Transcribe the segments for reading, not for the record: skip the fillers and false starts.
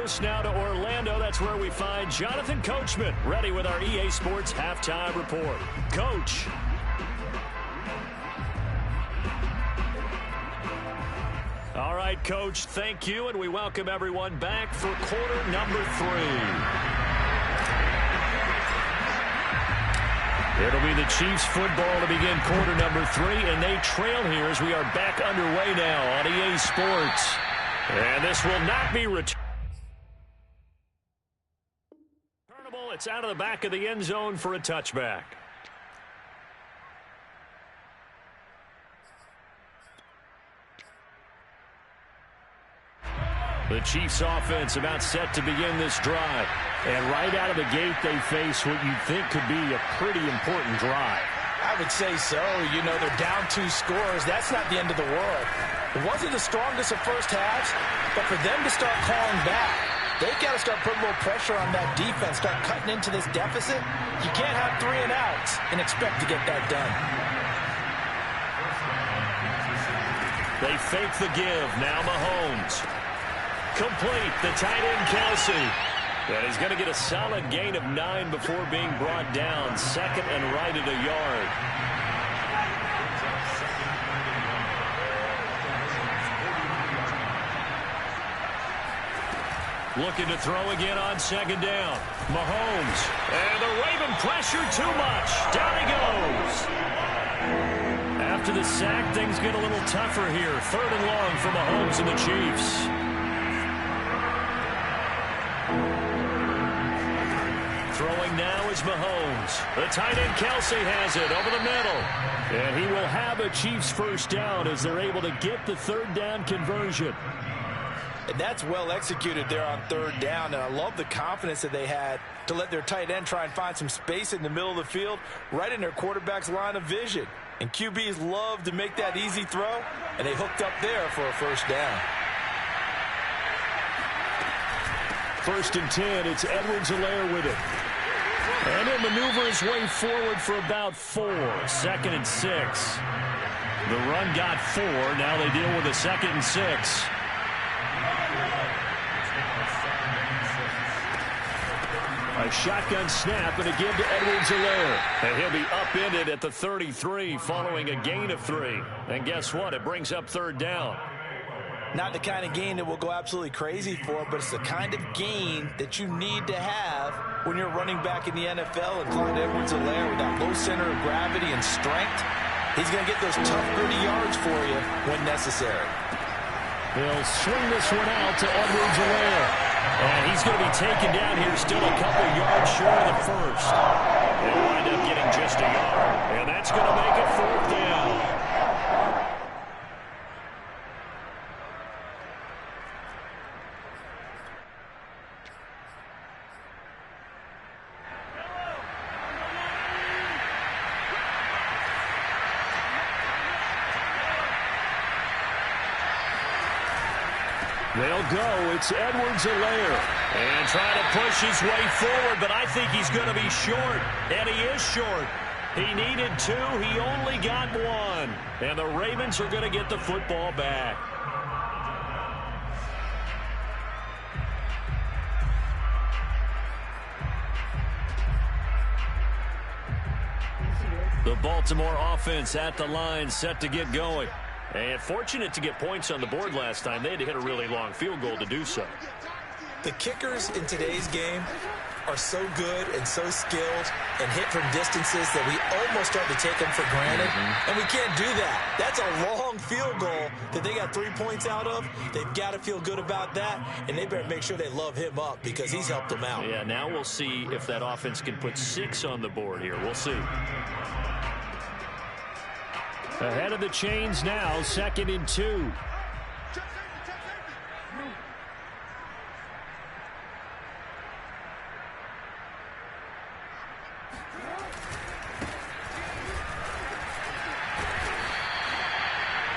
coast now to Orlando. That's where we find Jonathan Coachman ready with our EA Sports Halftime Report. Coach. All right, Coach, thank you, and we welcome everyone back for quarter number 3. It'll be the Chiefs football to begin quarter number 3, and they trail here as we are back underway now on EA Sports. And this will not be returnable. It's out of the back of the end zone for a touchback. The Chiefs offense about set to begin this drive. And right out of the gate, they face what you'd think could be a pretty important drive. I would say so. You know, they're down 2 scores. That's not the end of the world. It wasn't the strongest of first halves, but for them to start calling back, they've got to start putting a little pressure on that defense, start cutting into this deficit. You can't have 3 and outs and expect to get that done. They fake the give. Now Mahomes. Complete. The tight end, Kelsey. And he's going to get a solid gain of 9 before being brought down. Second and right at a yard. Looking to throw again on second down. Mahomes. And the Raven pressure too much. Down he goes. After the sack, things get a little tougher here. Third and long for Mahomes and the Chiefs. Throwing now is Mahomes. The tight end Kelsey has it over the middle. And he will have a Chiefs first down as they're able to get the third down conversion. And that's well executed there on third down. And I love the confidence that they had to let their tight end try and find some space in the middle of the field, right in their quarterback's line of vision. And QBs love to make that easy throw, and they hooked up there for a first down. First and 10, it's Edwards-Helaire with it. And he'll maneuver his way forward for about 4. Second and 6. The run got 4. Now they deal with a second and 6. A shotgun snap and a give to Edwards-Helaire. And he'll be upended at the 33 following a gain of 3. And guess what? It brings up third down. Not the kind of gain that we'll go absolutely crazy for, but it's the kind of gain that you need to have when you're running back in the NFL. And Clyde Edwards-Helaire with that low center of gravity and strength, he's going to get those tough, gritty yards for you when necessary. He'll swing this one out to Edwards-Helaire. And he's going to be taken down here, still a couple yards short of the first. They'll wind up getting just a yard. And that's going to make it fourth down. They'll go. It's Edwards-Helaire. And trying to push his way forward, but I think he's going to be short. And he is short. He needed 2. He only got 1. And the Ravens are going to get the football back. The Baltimore offense at the line, set to get going. And fortunate to get points on the board last time. They had to hit a really long field goal to do so. The kickers in today's game are so good and so skilled and hit from distances that we almost start to take them for granted. And we can't do that. That's a long field goal that they got 3 points out of. They've got to feel good about that, and they better make sure they love him up because he's helped them out. Yeah, now we'll see if that offense can put 6 on the board here. We'll see. Ahead of the chains now, second and 2.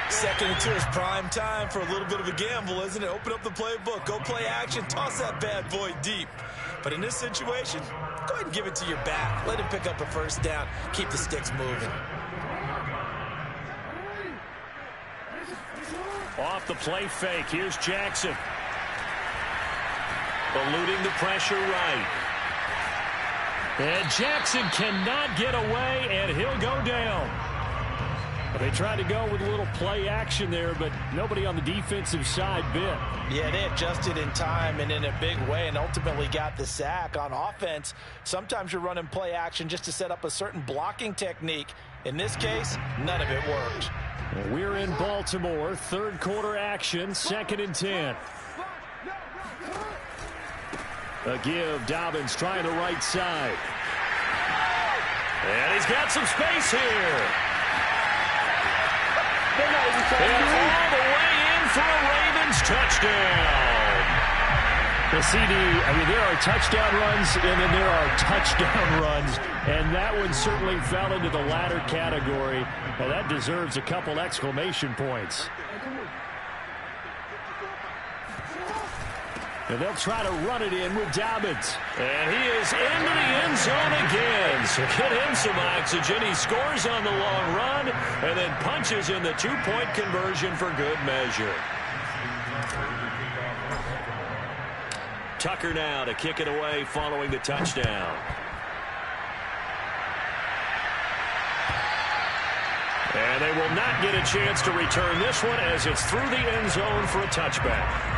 Second and 2 is prime time for a little bit of a gamble, isn't it? Open up the playbook, go play action, toss that bad boy deep. But in this situation, go ahead and give it to your back. Let him pick up a first down, keep the sticks moving. Off the play fake, here's Jackson. eluding the pressure right. And Jackson cannot get away, and he'll go down. They tried to go with a little play action there, but nobody on the defensive side bit. Yeah, they adjusted in time and in a big way and ultimately got the sack. On offense, sometimes you're running play action just to set up a certain blocking technique. In this case, none of it worked. We're in Baltimore, third quarter action, 2nd and 10. A give, Dobbins trying the right side. And he's got some space here. And all the way in for a Ravens touchdown. The CD, I mean, there are touchdown runs and then there are touchdown runs. And that one certainly fell into the latter category. And that deserves a couple exclamation points. And they'll try to run it in with Dobbins. And he is into the end zone again. So get him some oxygen. He scores on the long run and then punches in the two-point conversion for good measure. Tucker now to kick it away following the touchdown. And they will not get a chance to return this one as it's through the end zone for a touchback.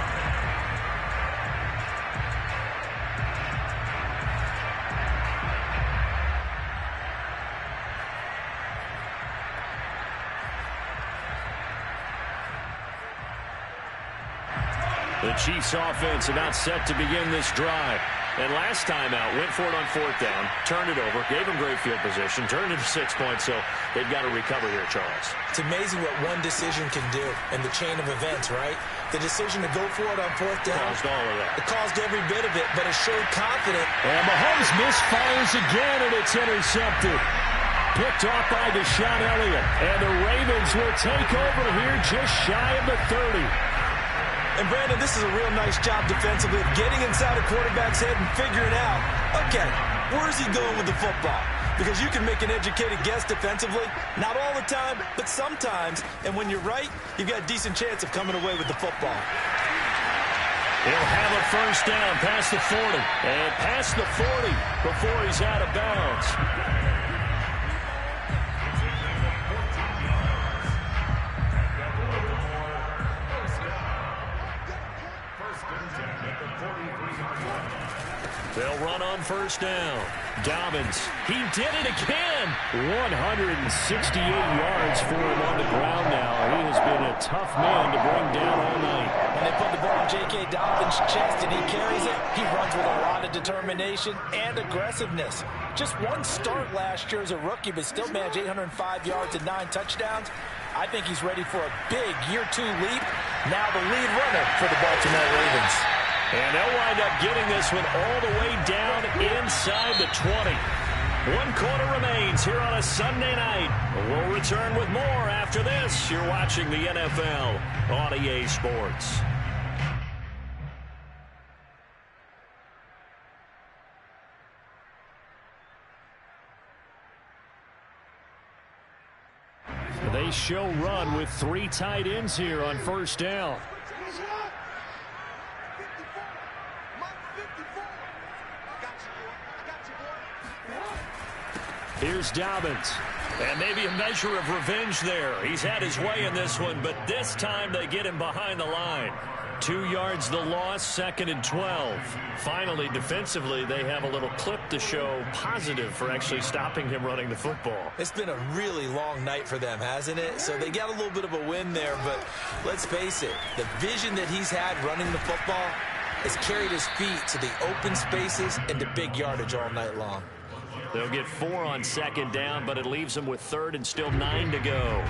The Chiefs offense about set to begin this drive. And last time out, went for it on 4th down, turned it over, gave them great field position, turned it to 6 points, so they've got to recover here, Charles. It's amazing what one decision can do in the chain of events, right? The decision to go for it on 4th down. Caused all of that. It caused every bit of it, but it showed confidence. And Mahomes misfires again, and it's intercepted. Picked off by Deshaun Elliott. And the Ravens will take over here just shy of the 30. And, Brandon, this is a real nice job defensively of getting inside a quarterback's head and figuring out, okay, where's he going with the football? Because you can make an educated guess defensively, not all the time, but sometimes. And when you're right, you've got a decent chance of coming away with the football. He'll have a first down past the 40. And past the 40 before he's out of bounds. They'll run on first down. Dobbins, he did it again. 168 yards for him on the ground now. He has been a tough man to bring down all night. And they put the ball in J.K. Dobbins' chest and he carries it. He runs with a lot of determination and aggressiveness. Just one start last year as a rookie, but still managed 805 yards and 9 touchdowns. I think he's ready for a big year-2 leap. Now the lead runner for the Baltimore Ravens. And they'll wind up getting this one all the way down inside the 20. 1 quarter remains here on a Sunday night. We'll return with more after this. You're watching the NFL on EA Sports. They show run with 3 tight ends here on first down. Here's Dobbins. And maybe a measure of revenge there. He's had his way in this one, but this time they get him behind the line. 2 yards the loss, 2nd and 12. Finally, defensively, they have a little clip to show positive for actually stopping him running the football. It's been a really long night for them, hasn't it? So they got a little bit of a win there, but let's face it, the vision that he's had running the football has carried his feet to the open spaces and to big yardage all night long. They'll get 4 on 2nd down, but it leaves them with 3rd and still 9 to go.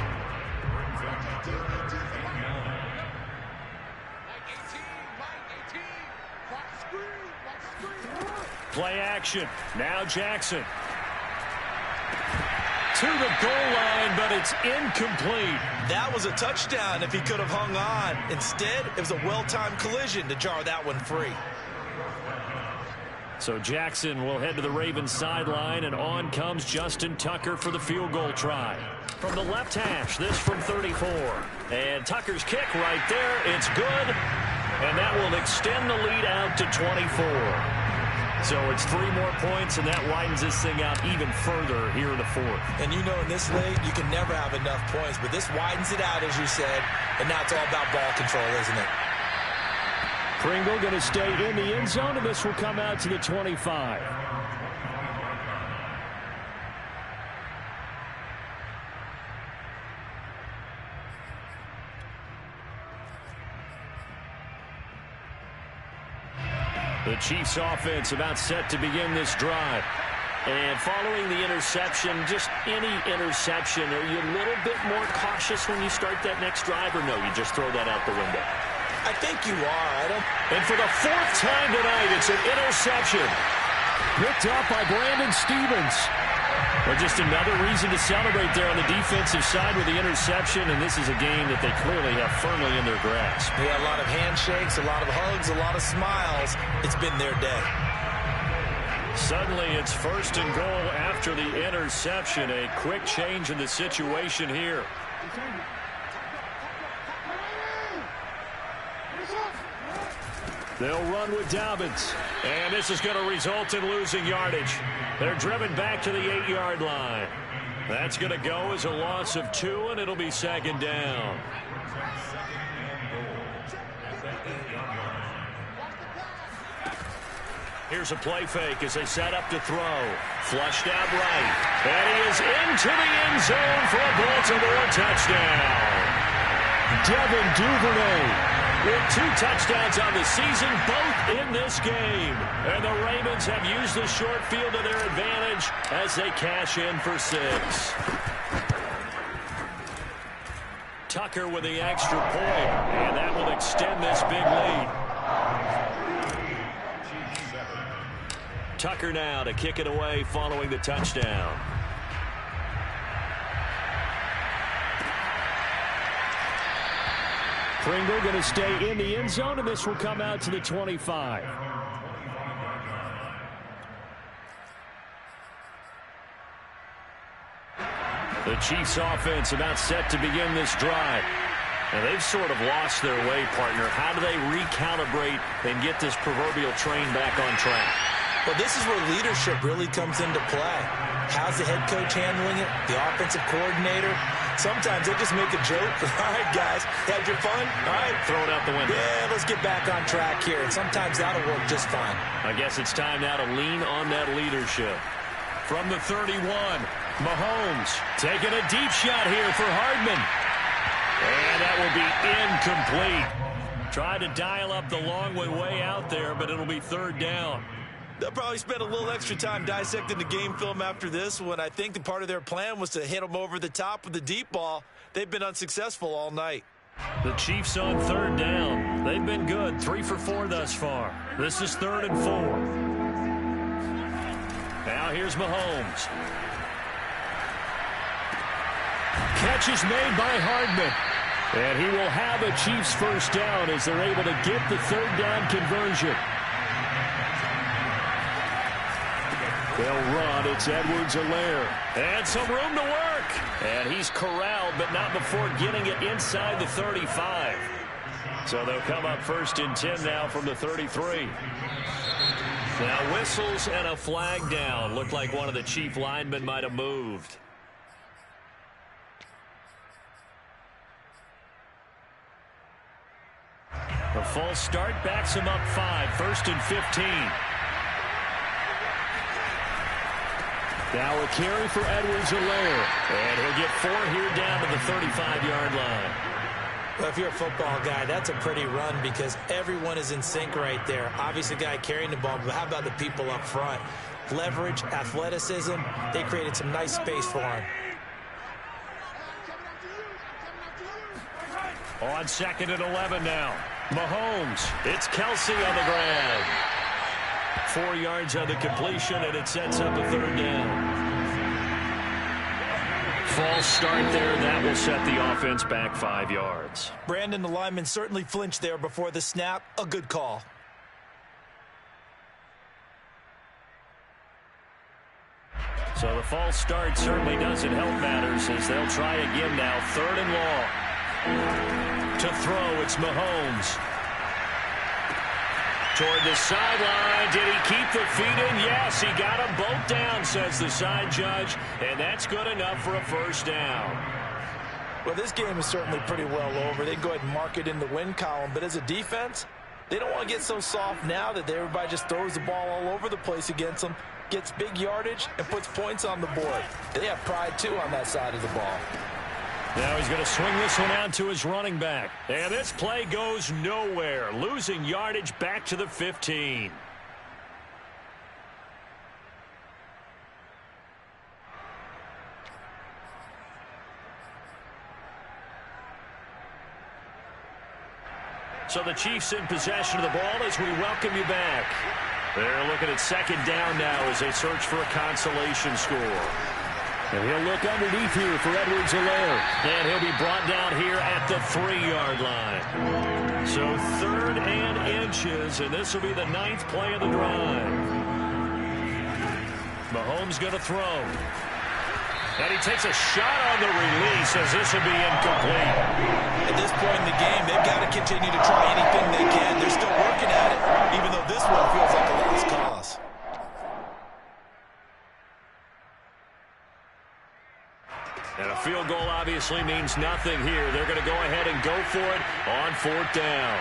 Play action. Now Jackson. To the goal line, but it's incomplete. That was a touchdown if he could have hung on. Instead, it was a well-timed collision to jar that one free. So Jackson will head to the Ravens sideline, and on comes Justin Tucker for the field goal try. From the left hash, this from 34. And Tucker's kick right there. It's good. and that will extend the lead out to 24. So it's 3 more points, and that widens this thing out even further here in the fourth. And you know in this league, you can never have enough points, but this widens it out, as you said, and now it's all about ball control, isn't it? Pringle going to stay in the end zone, and this will come out to the 25. The Chiefs offense about set to begin this drive. And following the interception, just any interception, are you a little bit more cautious when you start that next drive, or no, you just throw that out the window? I think you are. And for the 4th time tonight, it's an interception. Picked up by Brandon Stephens. Well, just another reason to celebrate there on the defensive side with the interception, and this is a game that they clearly have firmly in their grasp. Yeah, a lot of handshakes, a lot of hugs, a lot of smiles. It's been their day. Suddenly, it's 1st and goal after the interception. A quick change in the situation here. They'll run with Dobbins. And this is going to result in losing yardage. They're driven back to the 8-yard line. That's going to go as a loss of 2, and it'll be 2nd down. Here's a play fake as they set up to throw. Flushed out right. And he is into the end zone for a Baltimore touchdown. Devin Duvernay with 2 touchdowns on the season, both in this game. And the Ravens have used the short field to their advantage as they cash in for 6. Tucker with the extra point, and that will extend this big lead. Tucker now to kick it away following the touchdown. Pringle going to stay in the end zone, and this will come out to the 25. The Chiefs offense about set to begin this drive. And they've sort of lost their way, partner. How do they recalibrate and get this proverbial train back on track? Well, this is where leadership really comes into play. How's the head coach handling it? The offensive coordinator? Sometimes they just make a joke. All right, guys, had your fun? All right. Throw it out the window. Yeah, let's get back on track here. And sometimes that'll work just fine. I guess it's time now to lean on that leadership. From the 31, Mahomes taking a deep shot here for Hardman. And that will be incomplete. Tried to dial up the long way out there, but it'll be 3rd down. They'll probably spend a little extra time dissecting the game film after this one. I think the part of their plan was to hit them over the top with the deep ball. They've been unsuccessful all night. The Chiefs on 3rd down. They've been good, 3 for 4 thus far. This is 3rd and 4. Now here's Mahomes. Catch is made by Hardman. And he will have a Chiefs 1st down as they're able to get the 3rd down conversion. They'll run. It's Edwards-Helaire. And some room to work. And he's corralled, but not before getting it inside the 35. So they'll come up 1st and 10 now from the 33. Now whistles and a flag down. Looked like one of the Chief linemen might have moved. The false start backs him up 5. 1st and 15. Now a carry for Edwards-Helaire. And he'll get 4 here down to the 35-yard line. Well, if you're a football guy, that's a pretty run because everyone is in sync right there. Obviously, the guy carrying the ball, but how about the people up front? Leverage, athleticism, they created some nice space for him. On 2nd and 11 now. Mahomes. It's Kelsey on the grab. 4 yards on the completion, and it sets up a 3rd down. False start there. That will set the offense back 5 yards. Brandon, the lineman certainly flinched there before the snap. A good call. So the false start certainly doesn't help matters as they'll try again now. 3rd and long. To throw, it's Mahomes. toward the sideline. Did he keep the feet in? Yes, he got them both down, says the side judge, and that's good enough for a first down. Well, this game is certainly pretty well over. They can go ahead and mark it in the win column, but as a defense, they don't want to get so soft now that everybody just throws the ball all over the place against them, gets big yardage, and puts points on the board. They have pride, too, on that side of the ball. Now he's going to swing this one out to his running back. And this play goes nowhere, losing yardage back to the 15. So the Chiefs in possession of the ball as we welcome you back. They're looking at second down now as they search for a consolation score. And he'll look underneath here for Edwards-Helaire. And he'll be brought down here at the 3-yard line. So 3rd and inches, and this will be the 9th play of the drive. Mahomes going to throw. And he takes a shot on the release as this will be incomplete. At this point in the game, they've got to continue to try anything they can. They're still working at it, even though this one feels like a lost cause. And a field goal obviously means nothing here. They're going to go ahead and go for it on 4th down.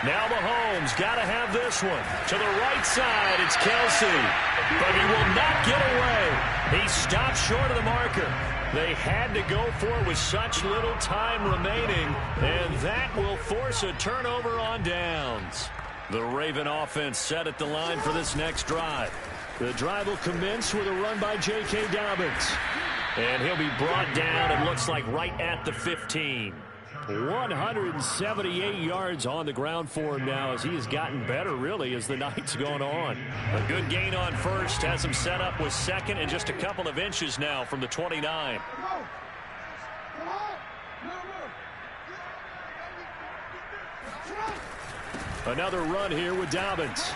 Now Mahomes got to have this one. To the right side, it's Kelsey. But he will not get away. He stopped short of the marker. They had to go for it with such little time remaining. And that will force a turnover on downs. The Raven offense set at the line for this next drive. The drive will commence with a run by J.K. Dobbins. And he'll be brought down, it looks like, right at the 15. 178 yards on the ground for him now as he has gotten better, really, as the night's gone on. A good gain on first, has him set up with second and just a couple of inches now from the 29. Another run here with Dobbins.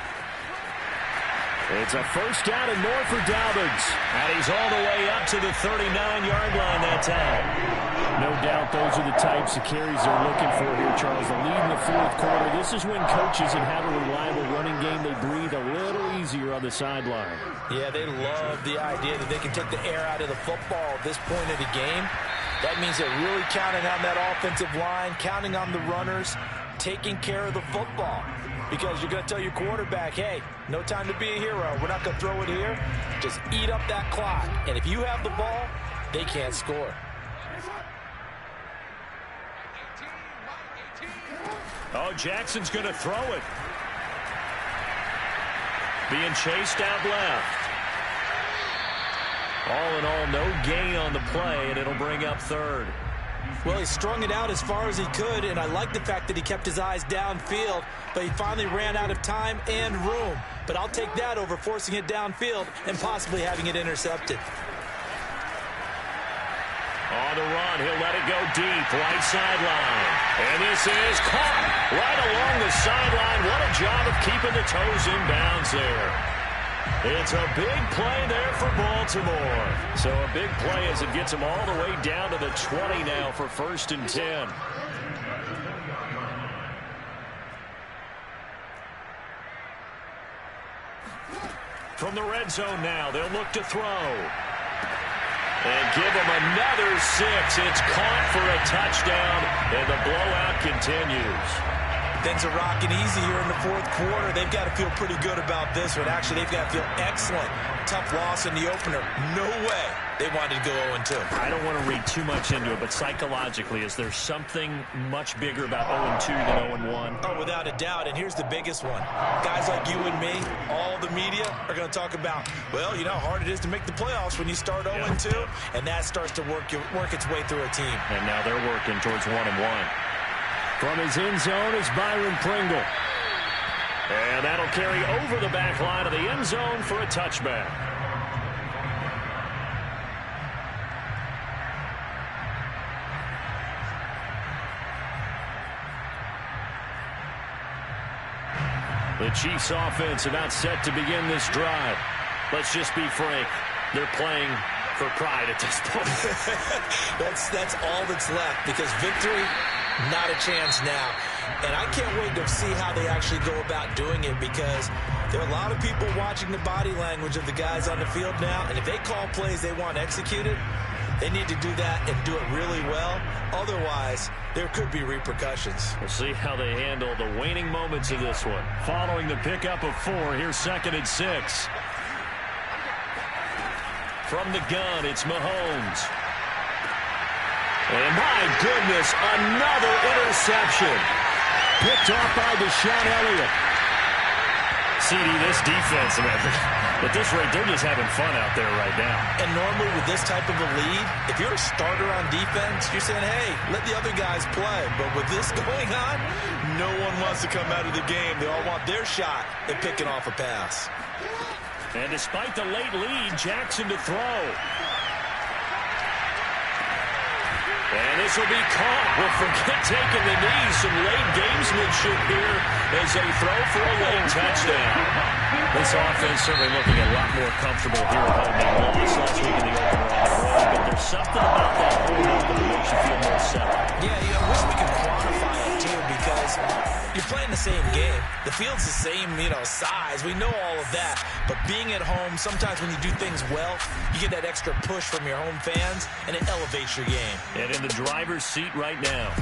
It's a first down and more for Dobbins. And he's all the way up to the 39-yard line that time. No doubt those are the types of carries they're looking for here, Charles. The lead in the 4th quarter. This is when coaches that have a reliable running game, they breathe a little easier on the sideline. Yeah, they love the idea that they can take the air out of the football at this point of the game. That means they're really counting on that offensive line, counting on the runners, taking care of the football. Because you're going to tell your quarterback, hey, no time to be a hero. We're not going to throw it here. Just eat up that clock. And if you have the ball, they can't score. Oh, Jackson's going to throw it. Being chased out left. All in all, no gain on the play, and it'll bring up 3rd. Well, he strung it out as far as he could, and I like the fact that he kept his eyes downfield, but he finally ran out of time and room. But I'll take that over forcing it downfield and possibly having it intercepted. On the run, he'll let it go deep, right sideline. And this is caught right along the sideline. What a job of keeping the toes in bounds there. It's a big play there for Baltimore. So a big play as it gets them all the way down to the 20 now for 1st and 10. From the red zone now, they'll look to throw. And give them another 6. It's caught for a touchdown, and the blowout continues. Things are rocking easy here in the 4th quarter. They've got to feel pretty good about this one. Actually, they've got to feel excellent. Tough loss in the opener. No way they wanted to go 0-2. I don't want to read too much into it, but psychologically, is there something much bigger about 0-2 than 0-1? Oh, without a doubt, and here's the biggest one. Guys like you and me, all the media are going to talk about, well, you know how hard it is to make the playoffs when you start 0-2, and that starts to work its way through a team. And now they're working towards 1-1. From his end zone is Byron Pringle. And that'll carry over the back line of the end zone for a touchback. The Chiefs offense about set to begin this drive. Let's just be frank. They're playing for pride at this point. That's all that's left, because victory, not a chance now. And I can't wait to see how they actually go about doing it, because there are a lot of people watching the body language of the guys on the field now, and if they call plays they want executed, they need to do that and do it really well. Otherwise, there could be repercussions. We'll see how they handle the waning moments of this one. Following the pickup of 4, here's 2nd and 6. From the gun, it's Mahomes. And my goodness, another interception. Picked off by Deshaun Elliott. CD, this defense, man, at this rate, they're just having fun out there right now. And normally with this type of a lead, if you're a starter on defense, you're saying, hey, let the other guys play. But with this going on, no one wants to come out of the game. They all want their shot at picking off a pass. And despite the late lead, Jackson to throw. And this will be caught. Well, forget taking the knee. Some late gamesmanship here as they throw for a late touchdown. This offense certainly looking a lot more comfortable here at home. They lost last week in the opener on the road, but there's something about that home opener that makes you feel more settled. Yeah, I wish we could quantify it, too, because you're playing the same game. The field's the same, size. We know all of that. But being at home, sometimes when you do things well, you get that extra push from your home fans, and it elevates your game. And in the driver's seat right now.